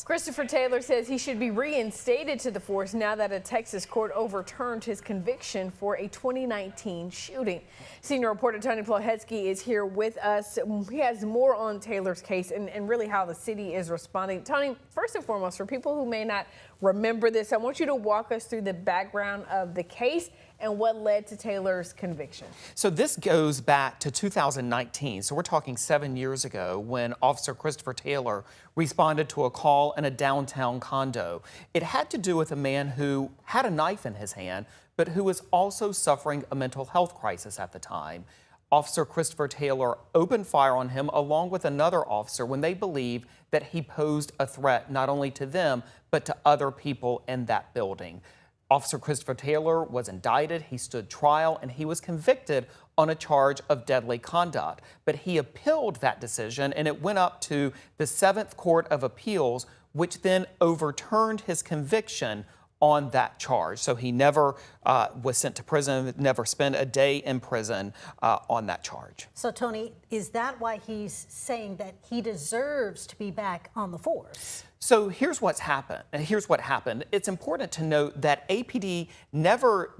Christopher Taylor says he should be reinstated to the force now that a Texas court overturned his conviction for a 2019 shooting. Senior reporter Tony Plohetsky is here with us. He has more on Taylor's case and really how the city is responding. Tony, first and foremost, for people who may not remember this, I want you to walk us through the background of the case and what led to Taylor's conviction. So this goes back to 2019. So we're talking 7 years ago when Officer Christopher Taylor responded to a call in a downtown condo. It had to do with a man who had a knife in his hand, but who was also suffering a mental health crisis at the time. Officer Christopher Taylor opened fire on him along with another officer when they believed that he posed a threat not only to them, but to other people in that building. Officer Christopher Taylor was indicted, he stood trial, and he was convicted on a charge of deadly conduct. But he appealed that decision, and it went up to the 7th Court of Appeals, which then overturned his conviction on that charge. So he never was sent to prison, never spent a day in prison on that charge. So, Tony, is that why he's saying that he deserves to be back on the force? So here's what's happened. Here's what happened. It's important to note that APD never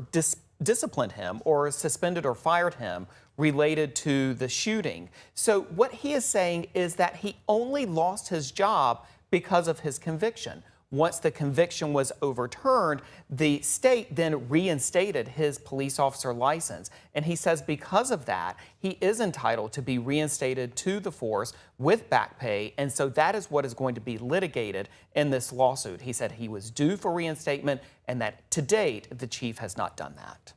disciplined him or suspended or fired him related to the shooting. So what he is saying is that he only lost his job because of his conviction. Once the conviction was overturned, the state then reinstated his police officer license. And he says because of that, he is entitled to be reinstated to the force with back pay. And so that is what is going to be litigated in this lawsuit. He said he was due for reinstatement and that to date, the chief has not done that.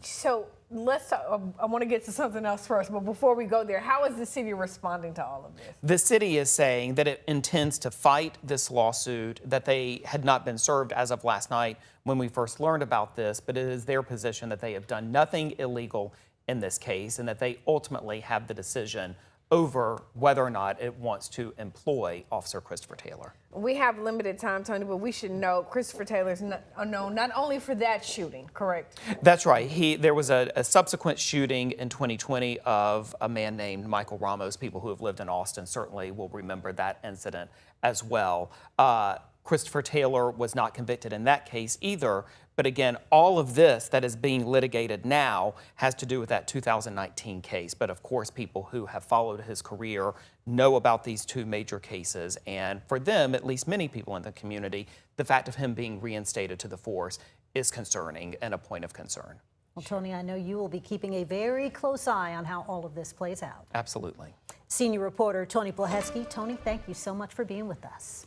So let's I want to get to something else first, but before we go there, how is the city responding to all of this? The city is saying that it intends to fight this lawsuit, that they had not been served as of last night when we first learned about this, but it is their position that they have done nothing illegal in this case and that they ultimately have the decision over whether or not it wants to employ Officer Christopher Taylor. We have limited time, Tony, but we should know Christopher Taylor's known not only for that shooting, correct? That's right. There was a subsequent shooting in 2020 of a man named Michael Ramos. People who have lived in Austin certainly will remember that incident as well. Christopher Taylor was not convicted in that case either. But again, all of this that is being litigated now has to do with that 2019 case. But of course, people who have followed his career know about these two major cases. And for them, at least many people in the community, the fact of him being reinstated to the force is concerning and a point of concern. Well, Tony, I know you will be keeping a very close eye on how all of this plays out. Absolutely. Senior reporter Tony Plohetsky. Tony, thank you so much for being with us.